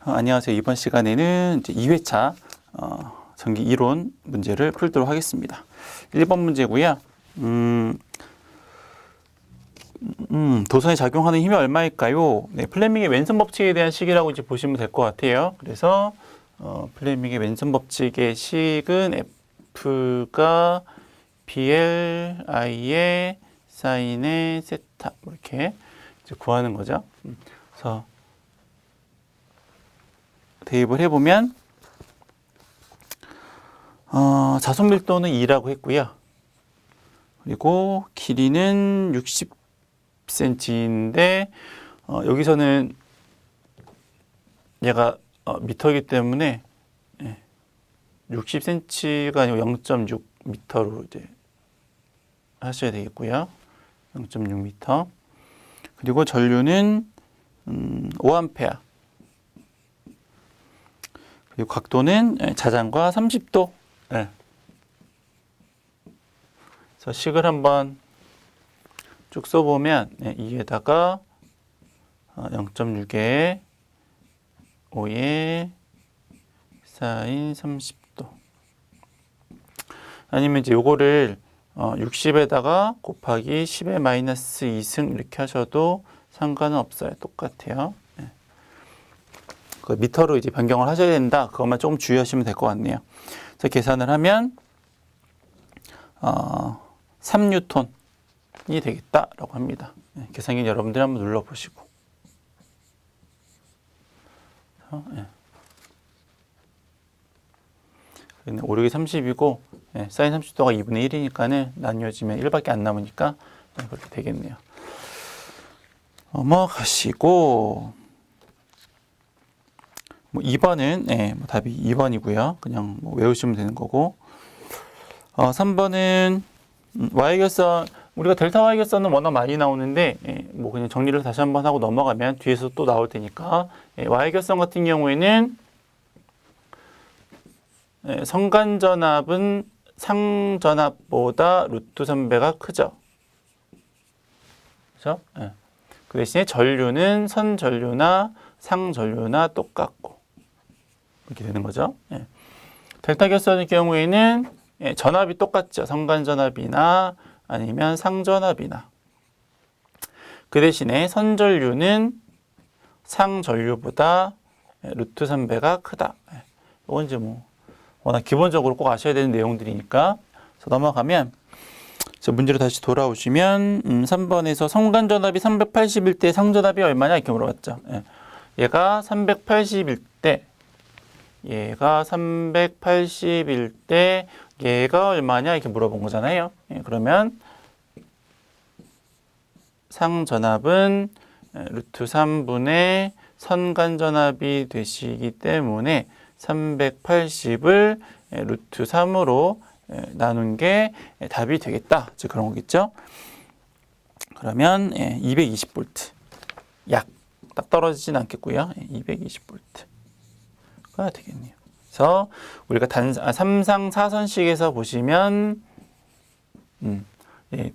안녕하세요. 이번 시간에는 이제 2회차 전기 이론 문제를 풀도록 하겠습니다. 1번 문제고요. 도선에 작용하는 힘이 얼마일까요? 네, 플레밍의 왼손 법칙에 대한 식이라고 이제 보시면 될 것 같아요. 그래서 플레밍의 왼손 법칙의 식은 F가 BLI의 사인의 세타 이렇게 이제 구하는 거죠. 그래서 대입을 해보면 자손 밀도는 2라고 했고요. 그리고 길이는 60cm인데 여기서는 얘가 미터이기 때문에 60cm가 아니고 0.6m로 이제 하셔야 되겠고요. 0.6m. 그리고 전류는 5A. 그리고 각도는 자장과 30도. 네. 그래서 식을 한번 쭉 써보면 2에다가 0.6에 5에 사인 30도. 아니면 이제 요거를 60에다가 곱하기 10의 마이너스 2승 이렇게 하셔도 상관은 없어요. 똑같아요. 그 미터로 이제 변경을 하셔야 된다. 그것만 조금 주의하시면 될 것 같네요. 그래서 계산을 하면 3뉴턴이 되겠다라고 합니다. 계산기 여러분들이 한번 눌러보시고. 5, 6이 30이고 사인 30도가 2분의 1이니까는 나뉘어지면 1밖에 안 남으니까 그렇게 되겠네요. 넘어가시고 2번은 답이 2번이고요. 그냥 외우시면 되는 거고 3번은 y 결선 우리가 델타 y 결선은 워낙 많이 나오는데 그냥 정리를 다시 한번 하고 넘어가면 뒤에서 또 나올 테니까 y 결선 같은 경우에는 성간전압은 상전압보다 루트 3배가 크죠. 그렇죠? 그 대신에 전류는 선전류나 상전류나 똑같고 이렇게 되는 거죠. 델타 결선의 경우에는 전압이 똑같죠. 성간전압이나 아니면 상전압이나. 그 대신에 선전류는 상전류보다 루트 3배가 크다. 이건 이제 워낙 기본적으로 꼭 아셔야 되는 내용들이니까. 그래서 넘어가면 문제로 다시 돌아오시면 3번에서 성간전압이 380일 때 상전압이 얼마냐 이렇게 물어봤죠. 얘가 380일 때 얘가 얼마냐 이렇게 물어본 거잖아요. 그러면 상전압은 루트 3분의 선간전압이 되시기 때문에 380을 루트 3으로 나눈 게 답이 되겠다. 즉 그런 거겠죠. 그러면 220V 약 딱 떨어지진 않겠고요. 220V가 되겠네요. 그래서 우리가 3상 4선식에서 보시면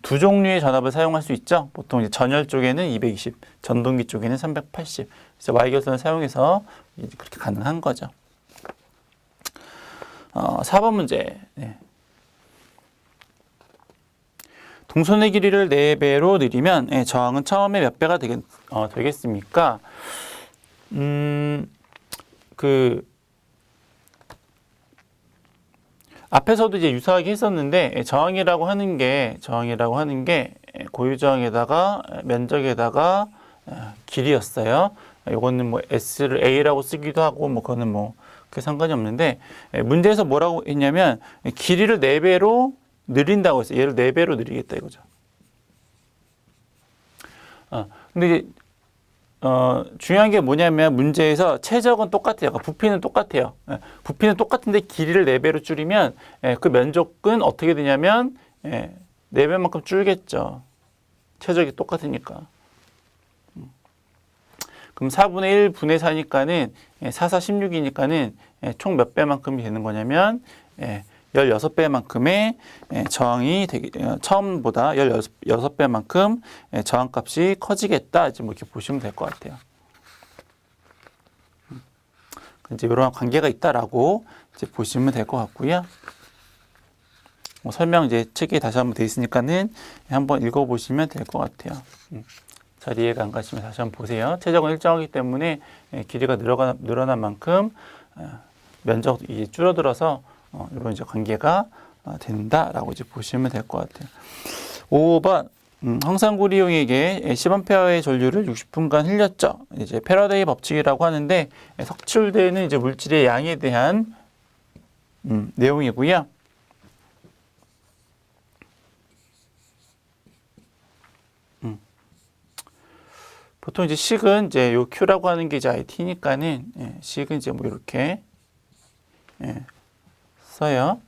두 종류의 전압을 사용할 수 있죠. 보통 이제 전열 쪽에는 220, 전동기 쪽에는 380. 그래서 Y결선을 사용해서 그렇게 가능한 거죠. 4번 문제. 동선의 길이를 4배로 늘리면 저항은 처음에 몇 배가 되겠습니까? 앞에서도 이제 유사하게 했었는데 저항이라고 하는 게 고유저항에다가 면적에다가 길이였어요. 이거는 S를 A라고 쓰기도 하고 그거는 그게 상관이 없는데 문제에서 뭐라고 했냐면 길이를 4배로 늘린다고 했어요. 얘를 4배로 늘리겠다 이거죠. 근데 이제 중요한 게 뭐냐면 문제에서 최적은 똑같아요. 부피는 똑같아요. 부피는 똑같은데 길이를 4배로 줄이면 그 면적은 어떻게 되냐면 4배만큼 줄겠죠. 최적이 똑같으니까. 그럼 4분의 1 분의 4니까는 4, 4, 16이니까는 총 몇 배만큼이 되는 거냐면 16배만큼의 저항이 처음보다 16배만큼 저항값이 커지겠다. 이제 이렇게 보시면 될 것 같아요. 이제 이러한 관계가 있다라고 이제 보시면 될 것 같고요. 뭐 설명 이제 책에 다시 한번 돼 있으니까는 한번 읽어보시면 될 것 같아요. 잘 이해가 안 가시면 다시 한번 보세요. 최적은 일정하기 때문에 길이가 늘어난 만큼 면적이 이제 줄어들어서 이런 이제 관계가 된다라고 이제 보시면 될 것 같아요. 5번 황산구리용에게 10A의 전류를 60분간 흘렸죠. 이제 패러데이 법칙이라고 하는데 석출되는 이제 물질의 양에 대한 내용이고요. 보통 이제 식은 이제 요 Q라고 하는 게 이제 IT니까는 식은 이제 뭐 이렇게 써요.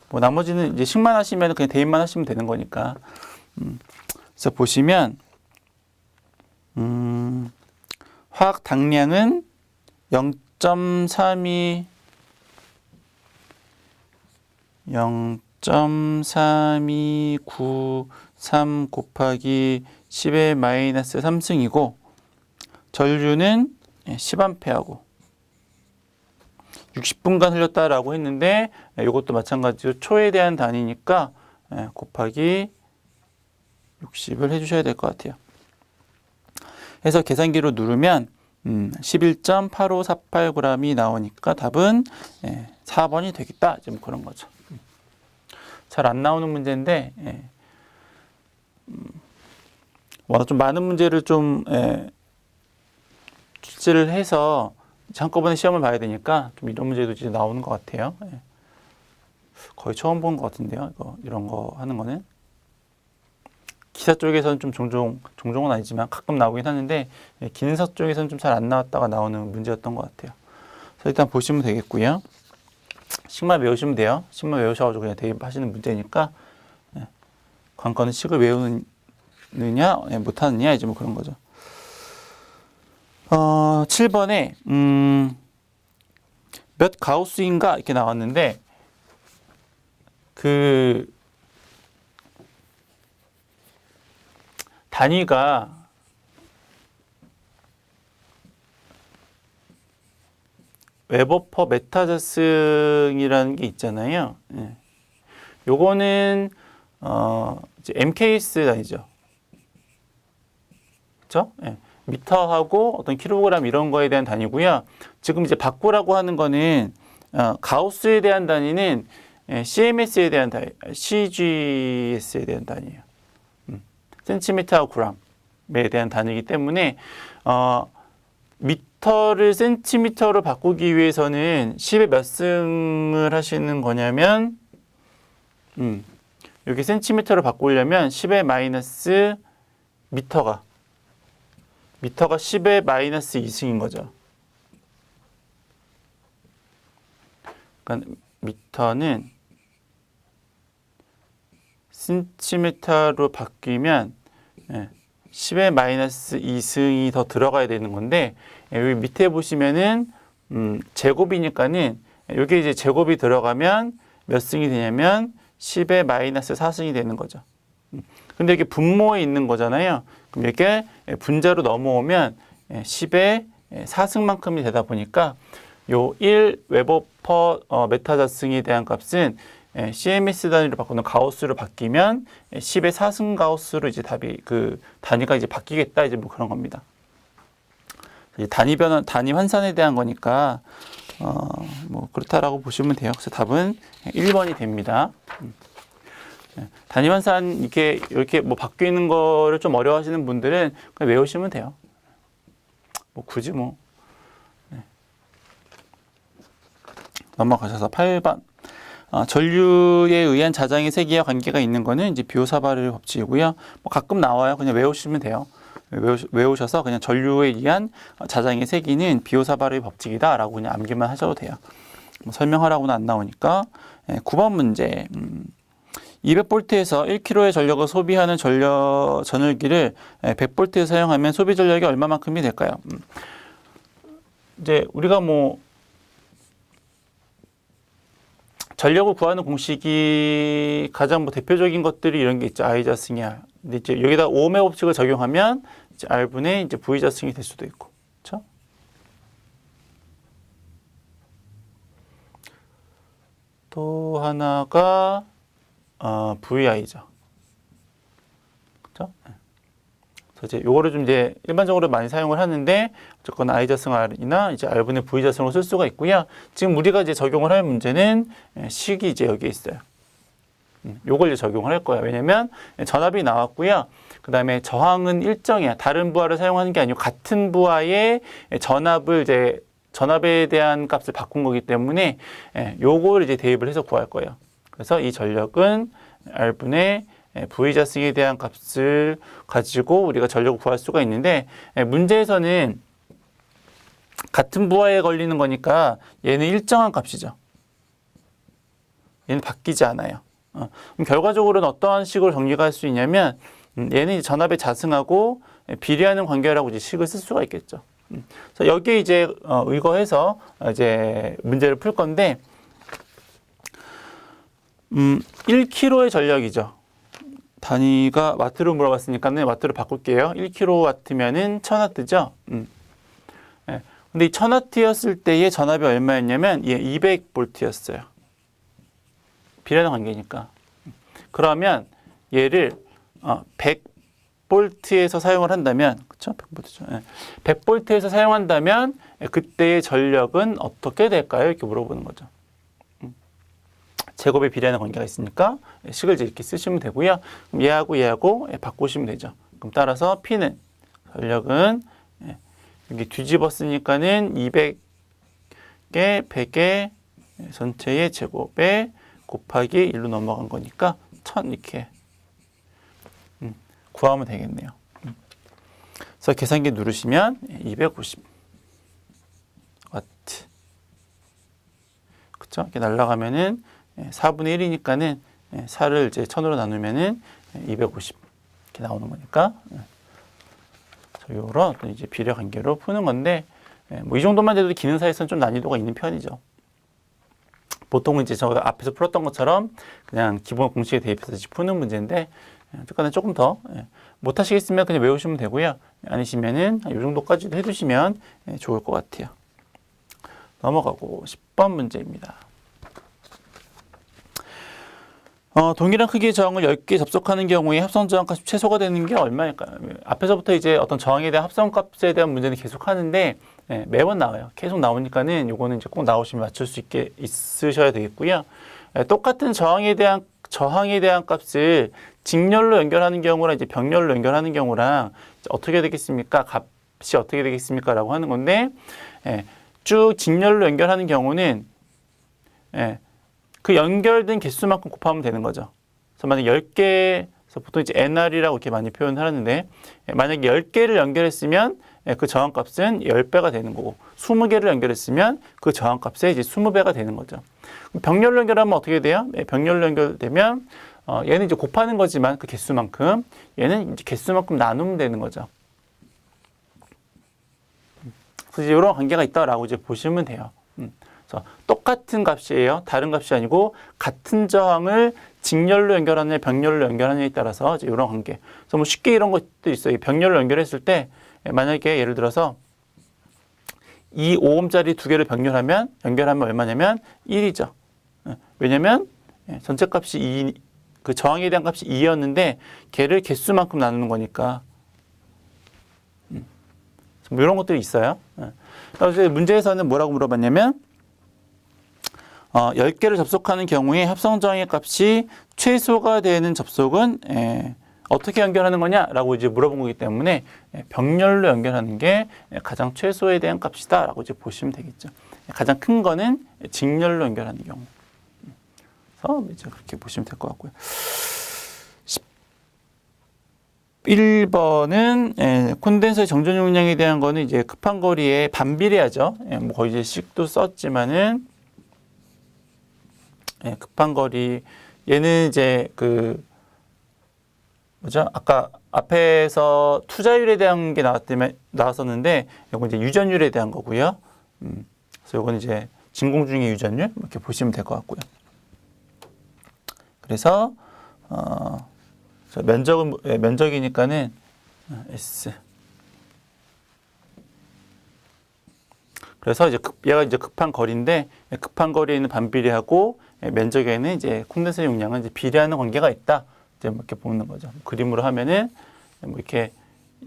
뭐 나머지는 이제 식만 하시면 그냥 대입만 하시면 되는 거니까. 그래서 보시면 화학 당량은 0.3293 곱하기 10의 마이너스 3승이고 전류는 10A하고 60분간 흘렸다라고 했는데 이것도 마찬가지로 초에 대한 단위니까 곱하기 60을 해주셔야 될 것 같아요. 해서 계산기로 누르면 11.8548g이 나오니까 답은 4번이 되겠다. 좀 그런 거죠. 잘 안 나오는 문제인데 워낙 좀 많은 문제를 좀 출제를 해서 한꺼번에 시험을 봐야 되니까 좀 이런 문제도 이제 나오는 것 같아요. 거의 처음 본 것 같은데요. 이런 거 하는 거는 기사 쪽에서는 좀 종종은 아니지만 가끔 나오긴 하는데 기능사 쪽에서는 좀 잘 안 나왔다가 나오는 문제였던 것 같아요. 그래서 일단 보시면 되겠고요. 식만 외우시면 돼요. 식만 외우셔가지고 그냥 대입하시는 문제니까 관건은 식을 외우느냐 못하느냐 이제 뭐 그런 거죠. 7번에 몇 가우스인가 이렇게 나왔는데 그 단위가 웨버 퍼 메타자승이라는 게 있잖아요. 요거는 이제 MKS 단위죠. 그렇죠? 미터하고 어떤 킬로그램 이런 거에 대한 단위고요. 지금 이제 바꾸라고 하는 거는 가우스에 대한 단위는 CMS에 대한 단위, CGS에 대한 단위예요. 센티미터 그램에 대한 단위이기 때문에 미터를 센티미터로 바꾸기 위해서는 10의 몇 승을 하시는 거냐면 여기 센티미터로 바꾸려면 10의 마이너스 미터가 10의 마이너스 2승인 거죠. 그러니까 미터는 센티미터로 바뀌면 10의 마이너스 2승이 더 들어가야 되는 건데 여기 밑에 보시면은 제곱이니까는 여기 이제 제곱이 들어가면 몇 승이 되냐면 10의 마이너스 4승이 되는 거죠. 근데 이게 분모에 있는 거잖아요. 그럼 이렇게 분자로 넘어오면 10의 4승만큼이 되다 보니까 요 1 웨버 퍼 메타자승에 대한 값은 CMS 단위로 바꾸는 가우스로 바뀌면 10의 4승 가우스로 이제 답이 그 단위가 이제 바뀌겠다 이제 뭐 그런 겁니다. 단위 변화, 단위 환산에 대한 거니까 뭐 그렇다라고 보시면 돼요. 그래서 답은 1번이 됩니다. 단위 환산 이렇게 뭐 바뀌는 거를 좀 어려워하시는 분들은 그냥 외우시면 돼요. 뭐 굳이 뭐 넘어가셔서 8번. 전류에 의한 자장의 세기와 관계가 있는 거는 이제 비오사바르 법칙이고요. 뭐 가끔 나와요. 그냥 외우시면 돼요. 외우셔서 그냥 전류에 의한 자장의 세기는 비오사바르의 법칙이다라고 그냥 암기만 하셔도 돼요. 뭐 설명하라고는 안 나오니까. 9번 문제. 200V에서 1kg의 전력을 소비하는 전열기를 100V에 사용하면 소비 전력이 얼마만큼이 될까요? 이제 우리가 뭐 전력을 구하는 공식이 가장 뭐 대표적인 것들이 이런 게 있죠. I자승이야. 근데 이제 여기다 오음의 법칙을 적용하면 이제 R분의 이제 V자승이 될 수도 있고, 그렇죠? 또 하나가 VI죠. 그렇죠? 그래서 이제 요거를 좀 이제 일반적으로 많이 사용을 하는데 어쨌거나 I 자승 R이나 이제 R분의 V 자승으로 쓸 수가 있고요. 지금 우리가 이제 적용을 할 문제는 식이 이제 여기에 있어요. 요걸 이제 적용을 할 거예요. 왜냐면 전압이 나왔고요. 그 다음에 저항은 일정이야. 다른 부하를 사용하는 게 아니고 같은 부하의 전압에 대한 값을 바꾼 거기 때문에 요걸 이제 대입을 해서 구할 거예요. 그래서 이 전력은 R분의 V자승에 대한 값을 가지고 우리가 전력을 구할 수가 있는데 문제에서는 같은 부하에 걸리는 거니까 얘는 일정한 값이죠. 얘는 바뀌지 않아요. 그럼 결과적으로는 어떠한 식으로 정리가 할 수 있냐면 얘는 이제 전압의 자승하고 비례하는 관계라고 이제 식을 쓸 수가 있겠죠. 그래서 여기에 이제 의거해서 이제 문제를 풀 건데 1kg의 전력이죠. 단위가 와트로 물어봤으니까는 와트로 바꿀게요. 1kW면은 1000W죠. 근데 이 1000W였을 때의 전압이 얼마였냐면 얘 200V였어요. 비례하는 관계니까. 그러면 얘를 100V에서 사용을 한다면, 그렇죠? 100V죠. 100V에서 사용한다면 그때의 전력은 어떻게 될까요? 이렇게 물어보는 거죠. 제곱에 비례하는 관계가 있으니까 식을 이렇게 쓰시면 되고요. 그럼 얘하고 바꾸시면 되죠. 그럼 따라서 P는 전력은 여기 뒤집었으니까는 200에 100의 전체의 제곱에 곱하기 1로 넘어간 거니까 1000 이렇게 구하면 되겠네요. 그래서 계산기 누르시면 250 와트. 그쵸? 이렇게 날라가면은 4분의 1이니까는 4를 이제 1000으로 나누면은 250 이렇게 나오는 거니까 요런 이제 비례 관계로 푸는 건데 뭐 이 정도만 돼도 기능사에서는 좀 난이도가 있는 편이죠. 보통은 이제 제가 앞에서 풀었던 것처럼 그냥 기본 공식에 대입해서 푸는 문제인데 어쨌거나 조금 더 못하시겠으면 그냥 외우시면 되고요. 아니시면은 이 정도까지도 해두시면 좋을 것 같아요. 넘어가고 10번 문제입니다. 동일한 크기의 저항을 10개 접속하는 경우에 합성 저항값이 최소가 되는 게 얼마일까요? 앞에서부터 이제 어떤 저항에 대한 합성값에 대한 문제는 계속 하는데 매번 나와요. 계속 나오니까는 요거는 이제 꼭 나오시면 맞출 수 있게 있으셔야 되겠고요. 똑같은 저항에 대한 값을 직렬로 연결하는 경우랑 이제 병렬로 연결하는 경우랑 어떻게 되겠습니까? 값이 어떻게 되겠습니까? 라고 하는 건데 쭉 직렬로 연결하는 경우는 그 연결된 개수만큼 곱하면 되는 거죠. 그래서 만약 10개, 보통 이제 NR이라고 이렇게 많이 표현을 하는데, 만약에 10개를 연결했으면 그 저항값은 10배가 되는 거고, 20개를 연결했으면 그 저항값이 이제 20배가 되는 거죠. 병렬로 연결하면 어떻게 돼요? 병렬로 연결되면, 얘는 이제 곱하는 거지만 그 개수만큼, 얘는 이제 개수만큼 나누면 되는 거죠. 그래서 이제 이런 관계가 있다라고 이제 보시면 돼요. 똑같은 값이에요. 다른 값이 아니고 같은 저항을 직렬로 연결하느냐 병렬로 연결하느냐에 따라서 이제 이런 관계. 그래서 뭐 쉽게 이런 것도 있어요. 병렬로 연결했을 때 만약에 예를 들어서 이 5ohm짜리 두 개를 연결하면 얼마냐면 1이죠. 왜냐면 전체 값이 그 저항에 대한 값이 2였는데 걔를 개수만큼 나누는 거니까. 뭐 이런 것들이 있어요. 그래서 문제에서는 뭐라고 물어봤냐면 10개를 접속하는 경우에 합성저항의 값이 최소가 되는 접속은 어떻게 연결하는 거냐라고 이제 물어본 거기 때문에 병렬로 연결하는 게 가장 최소에 대한 값이다라고 이제 보시면 되겠죠. 가장 큰 거는 직렬로 연결하는 경우. 그래서 이제 그렇게 보시면 될 것 같고요. 1번은 콘덴서의 정전 용량에 대한 거는 이제 급한 거리에 반비례하죠. 뭐 거의 이제 식도 썼지만은 급한 거리 얘는 이제 아까 앞에서 투자율에 대한 게 나왔었는데 이건 이제 유전율에 대한 거고요. 그래서 이건 이제 진공 중의 유전율 이렇게 보시면 될 것 같고요. 그래서 면적이니까는 S. 그래서 이제 얘가 이제 급한 거리인데 급한 거리에는 반비례하고 면적에는 이제 콘덴서 용량은 이제 비례하는 관계가 있다. 이제 뭐 이렇게 보는 거죠. 그림으로 하면은 뭐 이렇게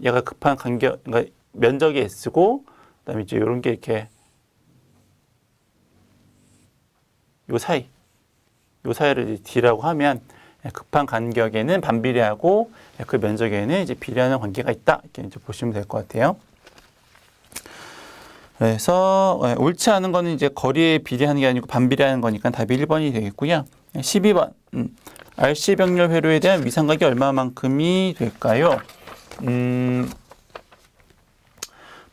얘가 급한 간격, 그러니까 면적이 S고, 그다음에 이제 이런 게 이렇게 요 사이를 이제 D라고 하면 급한 간격에는 반비례하고 그 면적에는 이제 비례하는 관계가 있다. 이렇게 이제 보시면 될 것 같아요. 그래서 옳지 않은 거는 이제 거리에 비례하는 게 아니고 반비례하는 거니까 답이 1번이 되겠고요. 12번 RC 병렬 회로에 대한 위상각이 얼마만큼이 될까요?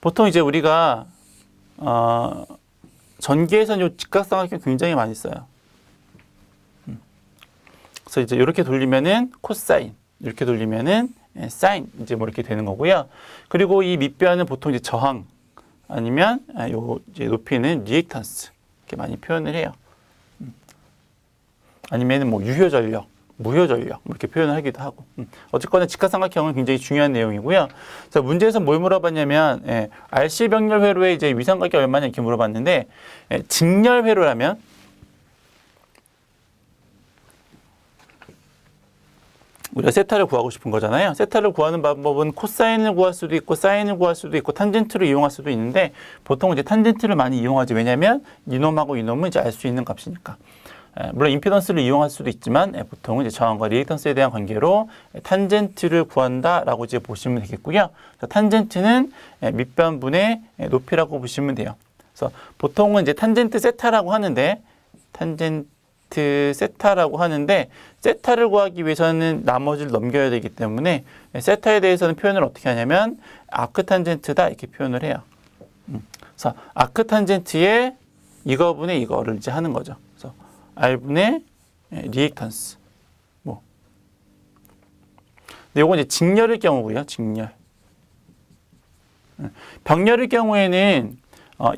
보통 이제 우리가 전기에서는 요 직각삼각형 굉장히 많이 써요. 그래서 이제 이렇게 돌리면은 코사인, 이렇게 돌리면은 사인, 이제 뭐 이렇게 되는 거고요. 그리고 이 밑변은 보통 이제 저항 아니면 요 이제 높이는 리액턴스 이렇게 많이 표현을 해요. 아니면은 뭐 유효 전력, 무효 전력 이렇게 표현을 하기도 하고. 어쨌거나 직각삼각형은 굉장히 중요한 내용이고요. 자, 문제에서 뭘 물어봤냐면 RC 병렬 회로의 이제 위상각이 얼마냐 이렇게 물어봤는데 직렬 회로라면 우리가 세타를 구하고 싶은 거잖아요. 세타를 구하는 방법은 코사인을 구할 수도 있고 사인을 구할 수도 있고 탄젠트를 이용할 수도 있는데 보통 이제 탄젠트를 많이 이용하죠. 왜냐하면 이놈하고 이놈은 이제 알 수 있는 값이니까. 물론 임피던스를 이용할 수도 있지만 보통은 이제 저항과 리액턴스에 대한 관계로 탄젠트를 구한다라고 이제 보시면 되겠고요. 탄젠트는 밑변분의 높이라고 보시면 돼요. 그래서 보통은 이제 탄젠트 세타라고 하는데 세타라고 하는데 세타를 구하기 위해서는 나머지를 넘겨야 되기 때문에 세타에 대해서는 표현을 어떻게 하냐면 아크탄젠트다 이렇게 표현을 해요. 그래서 아크탄젠트에 이거분의 이거를 이제 하는 거죠. 그래서 R분의 리액턴스. 뭐. 근데 요건 이제 직렬일 경우고요. 직렬. 병렬일 경우에는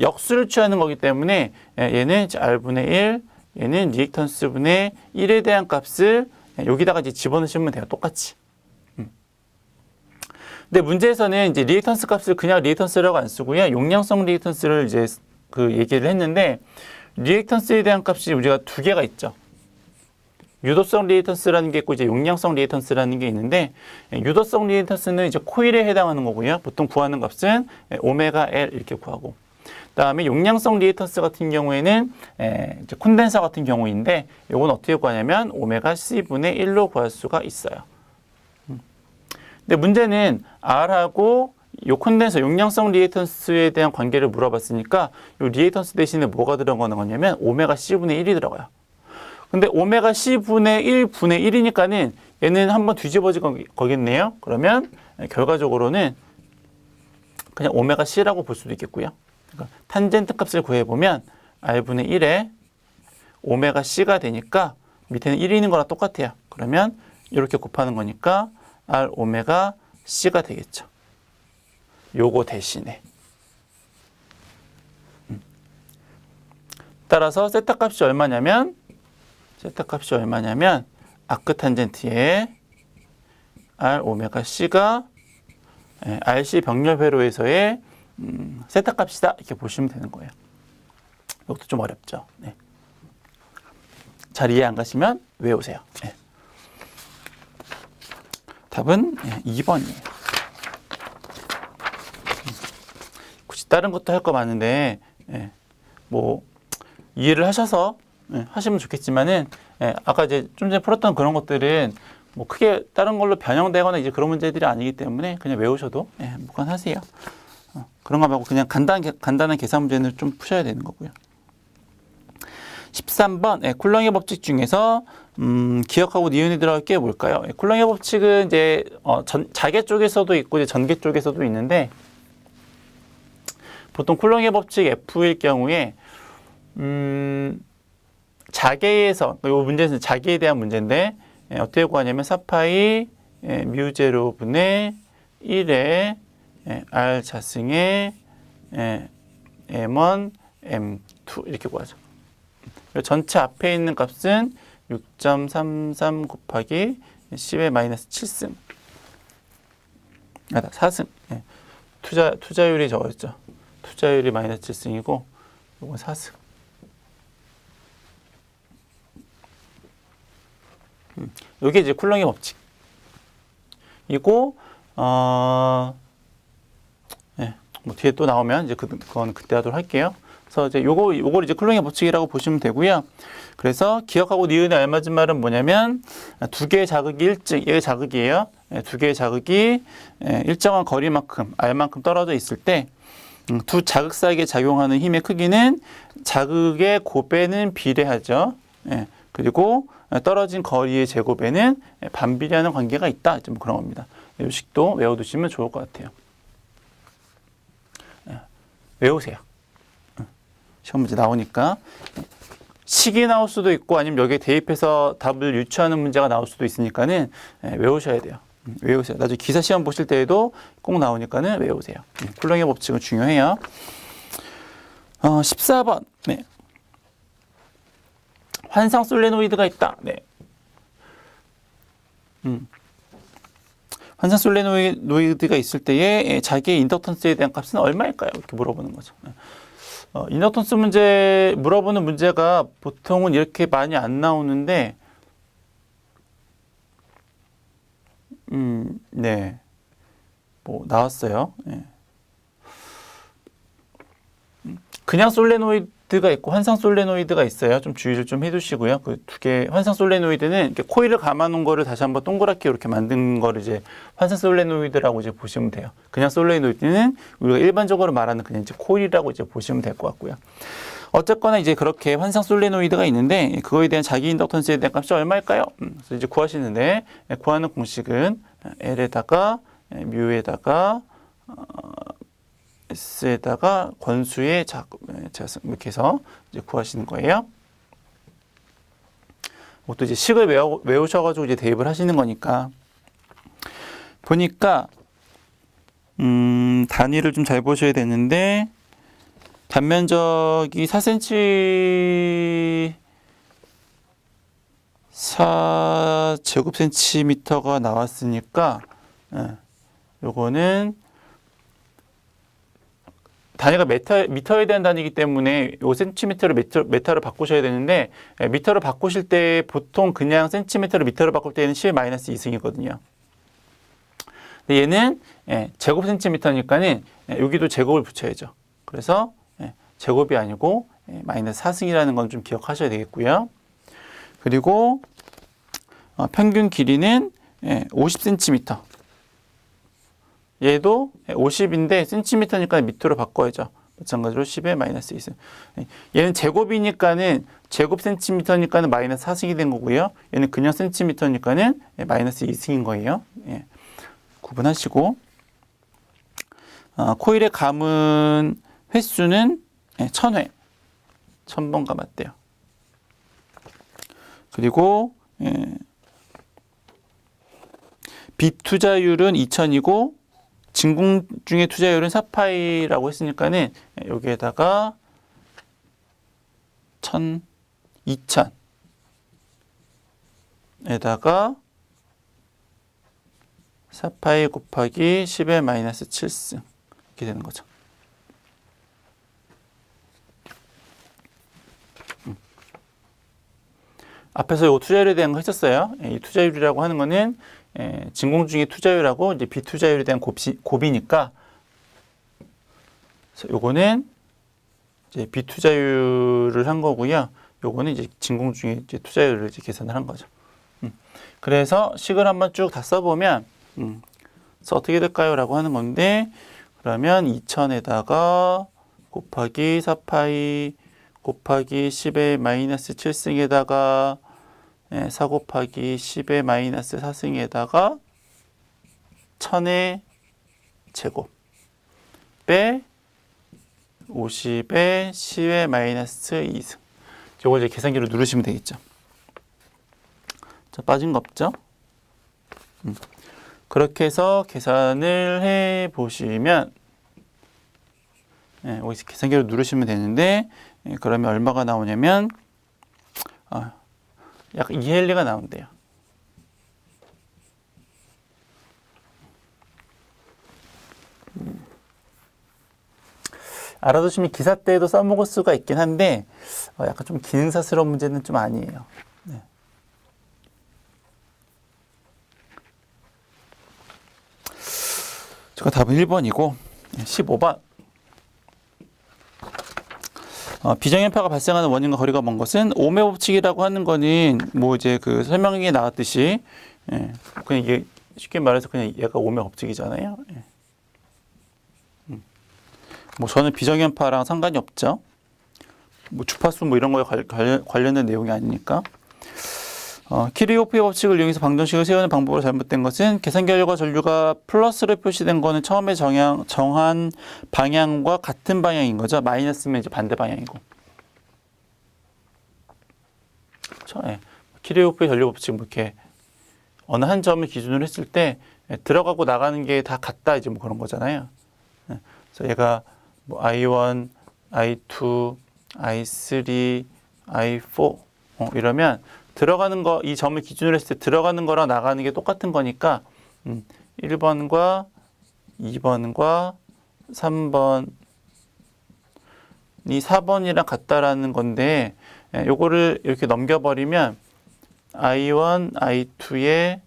역수를 취하는 거기 때문에 얘는 R분의 1, 얘는 리액턴스 분의 1에 대한 값을 여기다가 이제 집어넣으시면 돼요. 똑같이. 근데 문제에서는 이제 리액턴스 값을 그냥 리액턴스라고 안 쓰고요. 용량성 리액턴스를 이제 그 얘기를 했는데 리액턴스에 대한 값이 우리가 두 개가 있죠. 유도성 리액턴스라는 게 있고 이제 용량성 리액턴스라는 게 있는데 유도성 리액턴스는 이제 코일에 해당하는 거고요. 보통 구하는 값은 오메가 L 이렇게 구하고 그다음에 용량성 리액턴스 같은 경우에는 이제 콘덴서 같은 경우인데 이건 어떻게 구하냐면 오메가 C분의 1로 구할 수가 있어요. 근데 문제는 R하고 요 콘덴서 용량성 리액턴스에 대한 관계를 물어봤으니까 요 리액턴스 대신에 뭐가 들어가는 거냐면 오메가 C분의 1이 들어가요. 근데 오메가 C분의 1분의 1이니까는 얘는 한번 뒤집어질 거겠네요. 그러면 결과적으로는 그냥 오메가 C라고 볼 수도 있겠고요. 그러니까 탄젠트 값을 구해보면 R분의 1에 오메가 C가 되니까 밑에는 1이 있는 거랑 똑같아요. 그러면 이렇게 곱하는 거니까 R 오메가 C가 되겠죠. 요거 대신에. 따라서 세타 값이 얼마냐면 아크탄젠트의 R 오메가 C가 RC 병렬 회로에서의 세타 값이다 이렇게 보시면 되는 거예요. 이것도 좀 어렵죠. 네. 잘 이해 안 가시면 외우세요. 네. 답은 2번이에요. 굳이 다른 것도 할 거 많은데 뭐 이해를 하셔서 하시면 좋겠지만은 아까 이제 좀 전에 풀었던 그런 것들은 뭐 크게 다른 걸로 변형되거나 이제 그런 문제들이 아니기 때문에 그냥 외우셔도 무관하세요. 그런 거 말고 그냥 간단한 계산 문제는 좀 푸셔야 되는 거고요. 13번 쿨렁의 법칙 중에서 기억하고 니은이 들어갈 게 뭘까요? 쿨렁의 법칙은 이제 자개 쪽에서도 있고 이제 전개 쪽에서도 있는데 보통 쿨렁의 법칙 F일 경우에 자개에서 이 문제는 자개에 대한 문제인데 어떻게 구하냐면 4파이 뮤0 분의 1에 R 자승의 M1, M2 이렇게 구하죠. 전체 앞에 있는 값은 6.33 곱하기 10의 마이너스 7승. 4승. 투자율이 적었죠. 투자율이 마이너스 7승이고, 이건 4승. 이게 이제 쿨롱의 법칙이고, 뭐 뒤에 또 나오면 이제 그건 그때 하도록 할게요. 그래서 이제 요걸 이제 쿨롱의 법칙이라고 보시면 되고요. 그래서 기억하고 니은에 알맞은 말은 뭐냐면 두 개의 자극이 이게 자극이에요. 두 개의 자극이 일정한 거리만큼 R만큼 떨어져 있을 때 두 자극 사이에 작용하는 힘의 크기는 자극의 곱에는 비례하죠. 그리고 떨어진 거리의 제곱에는 반비례하는 관계가 있다. 좀 그런 겁니다. 이 식도 외워두시면 좋을 것 같아요. 외우세요. 시험 문제 나오니까. 식이 나올 수도 있고 아니면 여기에 대입해서 답을 유추하는 문제가 나올 수도 있으니까는 외우셔야 돼요. 외우세요. 나중에 기사 시험 보실 때에도 꼭 나오니까는 외우세요. 쿨롱의 법칙은 중요해요. 14번. 네. 환상 솔레노이드가 있다. 네. 환상 솔레노이드가 있을 때에 자기의 인덕턴스에 대한 값은 얼마일까요? 이렇게 물어보는 거죠. 인덕턴스 문제 물어보는 문제가 보통은 이렇게 많이 안 나오는데, 네, 뭐 나왔어요. 네. 그냥 솔레노이드가 있고 환상 솔레노이드가 있어요. 좀 주의를 좀 해두시고요. 그 두 개 환상 솔레노이드는 이렇게 코일을 감아놓은 거를 다시 한번 동그랗게 이렇게 만든 거를 이제 환상 솔레노이드라고 이제 보시면 돼요. 그냥 솔레노이드는 우리가 일반적으로 말하는 그냥 이제 코일이라고 이제 보시면 될 것 같고요. 어쨌거나 이제 그렇게 환상 솔레노이드가 있는데 그거에 대한 자기 인덕턴스에 대한 값이 얼마일까요? 그래서 이제 구하시는데 구하는 공식은 L에다가 뮤에다가 S에다가 권수의 자급 이렇게 해서 이제 구하시는 거예요. 또 이제 식을 외우셔가지고 이제 대입을 하시는 거니까 보니까 단위를 좀 잘 보셔야 되는데 단면적이 4cm 4제곱센티미터가 나왔으니까 요거는 단위가 미터에 대한 단위이기 때문에 요 센티미터를 메타로 바꾸셔야 되는데 미터로 바꾸실 때 보통 그냥 센티미터를 미터로 바꿀 때는 10-2승이거든요. 근데 얘는 제곱 센티미터니까는 여기도 제곱을 붙여야죠. 그래서 제곱이 아니고 마이너스 4승이라는 건 좀 기억하셔야 되겠고요. 그리고 평균 길이는 50cm. 얘도 50인데 센티미터니까 미터로 바꿔야죠. 마찬가지로 10에 마이너스 2승. 얘는 제곱이니까는 제곱 센티미터니까는 마이너스 4승이 된 거고요. 얘는 그냥 센티미터니까는 마이너스 2승인 거예요. 구분하시고 코일의 감은 횟수는 1000회, 1000번과 맞대요. 그리고 비투자율은 2000이고 진공 중의 투자율은 4파이라고 했으니까는 여기에다가 1000, 2000에다가 4파이 곱하기 10의 마이너스 7승 이렇게 되는 거죠. 앞에서 이 투자율에 대한 거 했었어요. 이 투자율이라고 하는 거는 진공 중의 투자율하고 이제 비투자율에 대한 곱이니까 요거는 이제 비투자율을 한 거고요. 요거는 이제 진공 중의 이제 투자율을 이제 계산을 한 거죠. 그래서 식을 한번 쭉 다 써보면 그래서 어떻게 될까요? 라고 하는 건데 그러면 2000에다가 곱하기 4파이 곱하기 10의 마이너스 7승에다가 4 곱하기 10의 마이너스 4승에다가 1000의 제곱 빼 50의 10의 마이너스 2승. 이걸 이제 계산기로 누르시면 되겠죠. 자, 빠진 거 없죠? 그렇게 해서 계산을 해 보시면 여기서 계산기로 누르시면 되는데 그러면 얼마가 나오냐면 약 2헨리가 나온대요. 알아두시면 기사 때에도 써먹을 수가 있긴 한데 약간 좀 기능사스러운 문제는 좀 아니에요. 제가 답은 1번이고 15번 비정연파가 발생하는 원인과 거리가 먼 것은 오음의 법칙이라고 하는 거는 뭐 이제 그 설명에 나왔듯이 그냥 이게 쉽게 말해서 그냥 얘가 오음의 법칙이잖아요. 뭐 저는 비정연파랑 상관이 없죠. 뭐 주파수 뭐 이런 거에 관련된 내용이 아니니까. 키르호프의 법칙을 이용해서 방정식을 세우는 방법으로 잘못된 것은 계산 결과 전류가 플러스로 표시된 거는 처음에 정한 방향과 같은 방향인 거죠. 마이너스면 이제 반대 방향이고. 그렇죠? 예. 키르호프의 전류 법칙 뭐 이렇게 어느 한 점을 기준으로 했을 때 들어가고 나가는 게 다 같다 이제 뭐 그런 거잖아요. 그래서 얘가 뭐 I1, I2, I3, I4 이러면 들어가는 거, 이 점을 기준으로 했을 때 들어가는 거랑 나가는 게 똑같은 거니까 1번과 2번과 3번이 4번이랑 같다라는 건데 요거를 이렇게 넘겨버리면 I1, I2에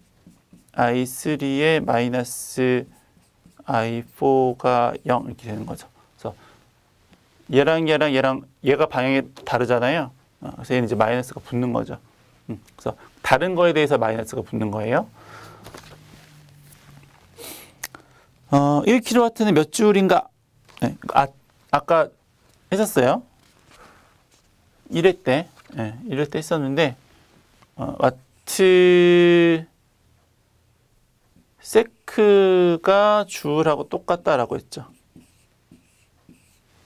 I3에 마이너스 I4가 0 이렇게 되는 거죠. 그래서 얘랑 얘가 방향이 다르잖아요. 그래서 얘는 이제 마이너스가 붙는 거죠. 그래서 다른 거에 대해서 마이너스가 붙는 거예요. 1kW는 몇 줄인가? 네, 아까 했었어요. 1회 때, 1회 때 했었는데 와트 세크가 줄하고 똑같다라고 했죠.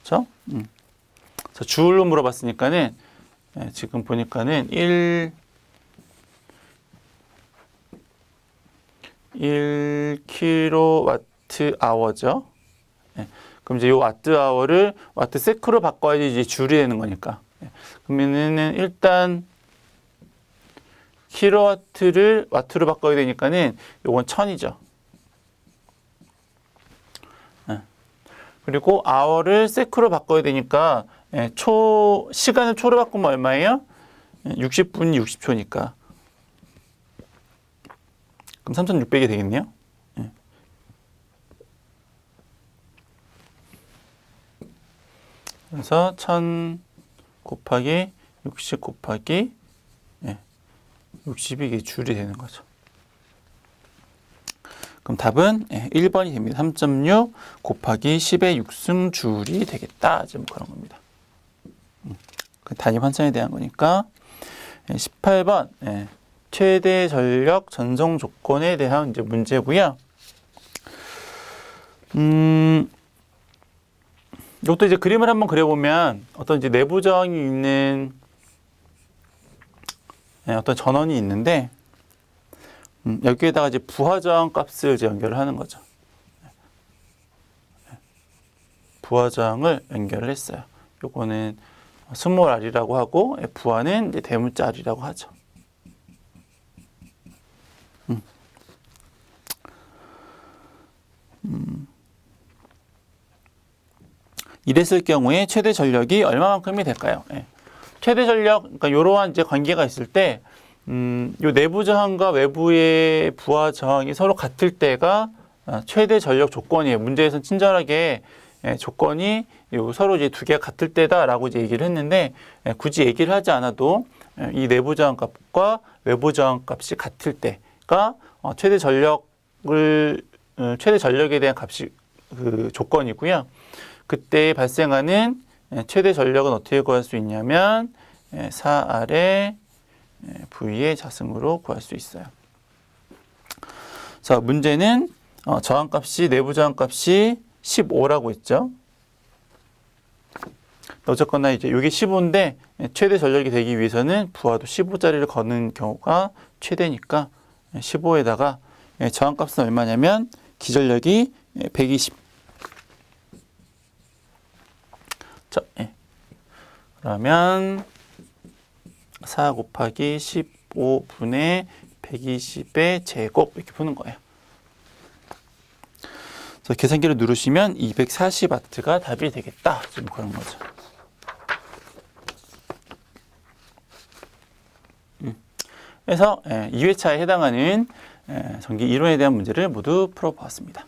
그렇죠? 그래서 줄로 물어봤으니까는 지금 보니까는 1kWh죠. 그럼 이제 이 와트아워를 와트 세크로 바꿔야지 이제 줄이 되는 거니까. 그러면은 일단 킬로와트를 와트로 바꿔야 되니까는 요건 1000이죠. 그리고 아워를 세크로 바꿔야 되니까 시간을 초로 바꾸면 얼마예요? 60분이 60초니까. 그럼 3600이 되겠네요. 그래서 1000 곱하기 60 곱하기 60이 이게 줄이 되는 거죠. 그럼 답은 1번이 됩니다. 3.6 곱하기 10의 6승줄이 되겠다. 좀 그런 겁니다. 단위 환산에 대한 거니까. 18번 최대 전력 전송 조건에 대한 이제 문제고요. 이것도 이제 그림을 한번 그려보면 어떤 이제 내부 저항이 있는 어떤 전원이 있는데 여기에다가 이제 부하 저항 값을 이제 연결을 하는 거죠. 부하 저항을 연결을 했어요. 요거는 스몰 r이라고 하고 부하는 이제 대문자 r이라고 하죠. 이랬을 경우에 최대 전력이 얼마만큼이 될까요? 최대 전력, 그러니까 이러한 이제 관계가 있을 때, 요 내부 저항과 외부의 부하 저항이 서로 같을 때가 최대 전력 조건이에요. 문제에서는 친절하게 조건이 서로 이제 두 개가 같을 때다라고 이제 얘기를 했는데, 굳이 얘기를 하지 않아도 이 내부 저항 값과 외부 저항 값이 같을 때가 최대 전력에 대한 값이 그 조건이고요. 그때 발생하는 최대 전력은 어떻게 구할 수 있냐면 4R의 V의 자승으로 구할 수 있어요. 자, 문제는 저항값이 내부 저항값이 15라고 했죠. 어쨌거나 이제 이게 15인데 최대 전력이 되기 위해서는 부하도 15짜리를 거는 경우가 최대니까 15에다가 저항값은 얼마냐면 기전력이 120. 자, 그러면 4 곱하기 15분의 120의 제곱 이렇게 푸는 거예요. 그래서 계산기를 누르시면 240W가 답이 되겠다. 좀 그런 거죠. 그래서 2회차에 해당하는 전기 이론에 대한 문제를 모두 풀어보았습니다.